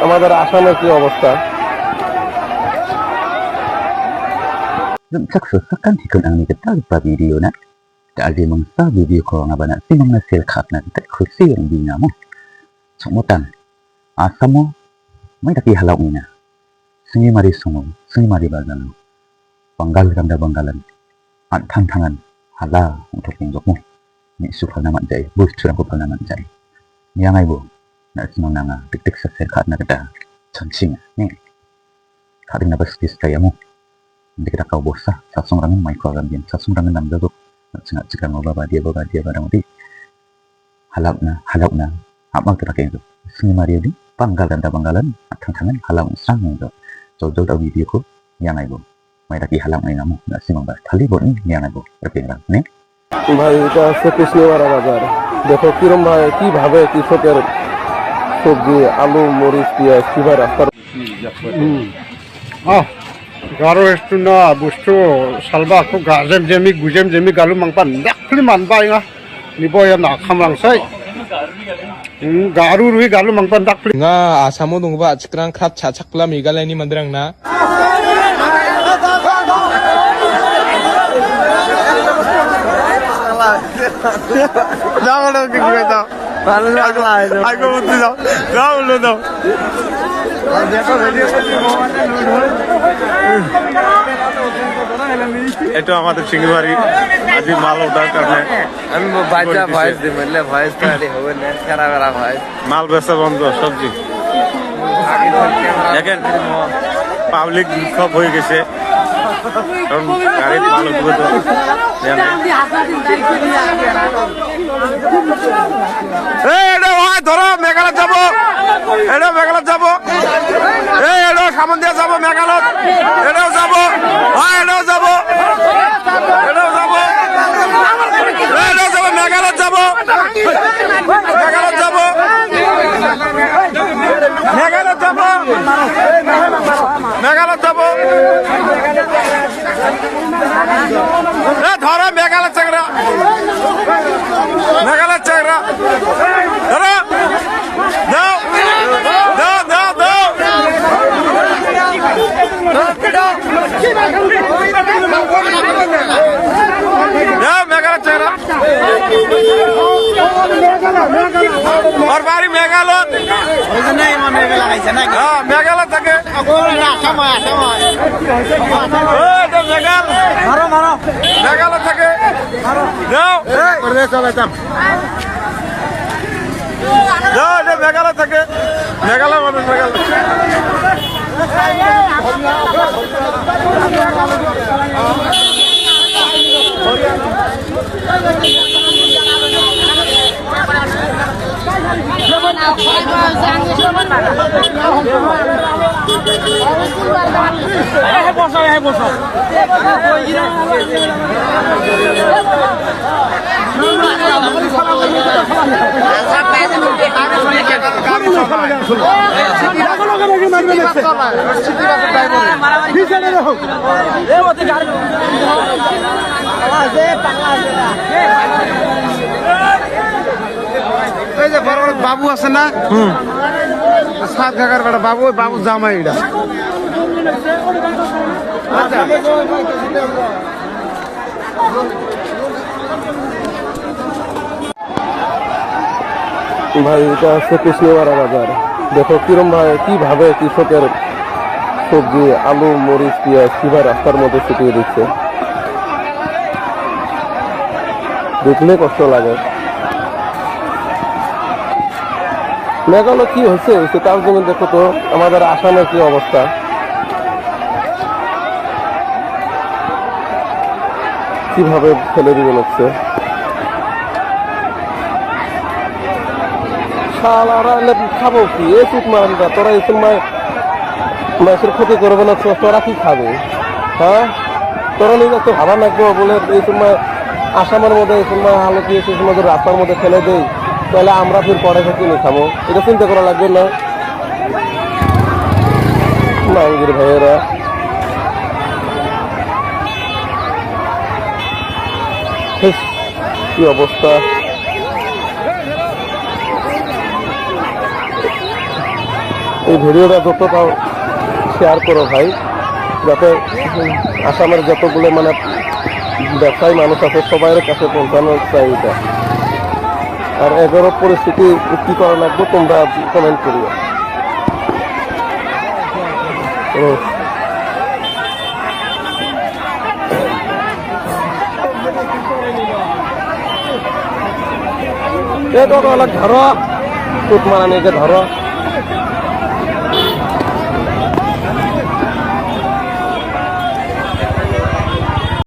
আমাদের আসামের কি অবস্থা। Sakseskan ikut ang kita lupa video na. Jadi mangsa video ko nga ba na si mga silkat na kita kursi ang bina mo. Sumutan. Asa mo may nakihalaw ina. Sungi mari sungo, sungi mari bagano. Banggal ganda banggalan. At tantangan hala untuk pinjok mo. Ni sukal naman jay, busto na kupal naman jay. Niya ngay bo, na sinong nga tiktik sa silkat na kita. Chansing ni. Karing nabastis kaya mo. Hindi kita kau bosa, sasong rangan may kuagambian, sasong rangan nang gagok. At singa jika mababa dia barang di. Halap na, amang kita kayo. Sungi mari di, banggal ganda banggalan. At tantangan halap na sang nga. Jauh-jauh daw video ko, niya ngay bo. May nakihalaw ngay namo, na sinong ba. Talibon niya ngay bo, perpingan, ne? ভাই এটা হচ্ছে কৃষ্ণবাড়া বাজার। দেখো কিরম ভাই কিভাবে কৃষকের সবজি আলু মরিচ পেঁয়াজ কিভাবে রাস্তার Garo estu na busto salba ko gazem jemi guzem jemi galu mangpan dakli manba inga ni boya na khamlang sai garu rui galu mangpan dakli nga asamo dongba achkrang khat chachakla megalani mandrang na Jangan lagi kita. Aku betul dah. Jangan lu dah. এটা আমাদের সিঙ্গিবাড়ি আজি মাল order করলে আমি বাচ্চা voice দিই বললে voice তাহলে হবে না খারাপ খারাপ ভয়েস মাল বেচা বন্ধ সবজি দেখেন পাবলিক সব হয়ে গেছে কারণ গাড়ির মাল উঠবে তো ধরো মেঘালয় যাবো মেঘালয় যাবো সামন দিয়ে যাবো মেঘালয় এটাও যাবো এটাও যাবো এটাও যাবো এটাও যাবো মেঘালয় যাবো মেঘালয় যাবো মেঘালয় যাবো মেঘালয় যাবো ধরো মেঘালয় চাকরা মেঘালয় চাকরা ধরো দাও দাও দাও দাও মেঘালয় চাকরা और बारी मेघालय मेघालय থাকে মেঘালয় থাকে মেঘালয় থাকে মেঘালয় মানুষ মেঘালয় বাবু আছে না সাত কাকার বেটা বাবু বাবু জামাই এটা ভাই এটা হচ্ছে কৃষ্ণবাড়া বাজার। দেখো কিরম ভাই কিভাবে কৃষকের সবজি আলু মরিচ পেঁয়াজ কিভাবে রাস্তার মধ্যে শুকিয়ে দিচ্ছে, দেখলে কষ্ট লাগে। মেঘালয় কি হয়েছে তার জন্য দেখো তো আমাদের আসামের কি অবস্থা। কিভাবে ফেলে দিয়ে হচ্ছে শালারা খাবো কি এই চুপ মারা তোরা এই সময় মাছের ক্ষতি করবে না তোরা কি খাবে হ্যাঁ তোরা নিজে তো ভাবা লাগবে বলে এই সময় আসামের মধ্যে এই সময় আলো কি সেই সময় রাস্তার মধ্যে ফেলে দেই তাহলে আমরা ফির পরে কিনে খাবো এটা চিন্তা করা লাগবে না মাঙ্গির ভাইয়েরা। কি অবস্থা এই ভিডিওটা যতটা শেয়ার করো ভাই, যাতে আসামের যতগুলো মানে ব্যবসায়ী মানুষ আছে সবাইয়ের কাছে পৌঁছানো চাই এটা। আর এগারো পরিস্থিতি কি করা লাগবে তোমরা কমেন্ট করিও। এই তো অলপ ধরো, টুট মারা নিয়ে ধরো।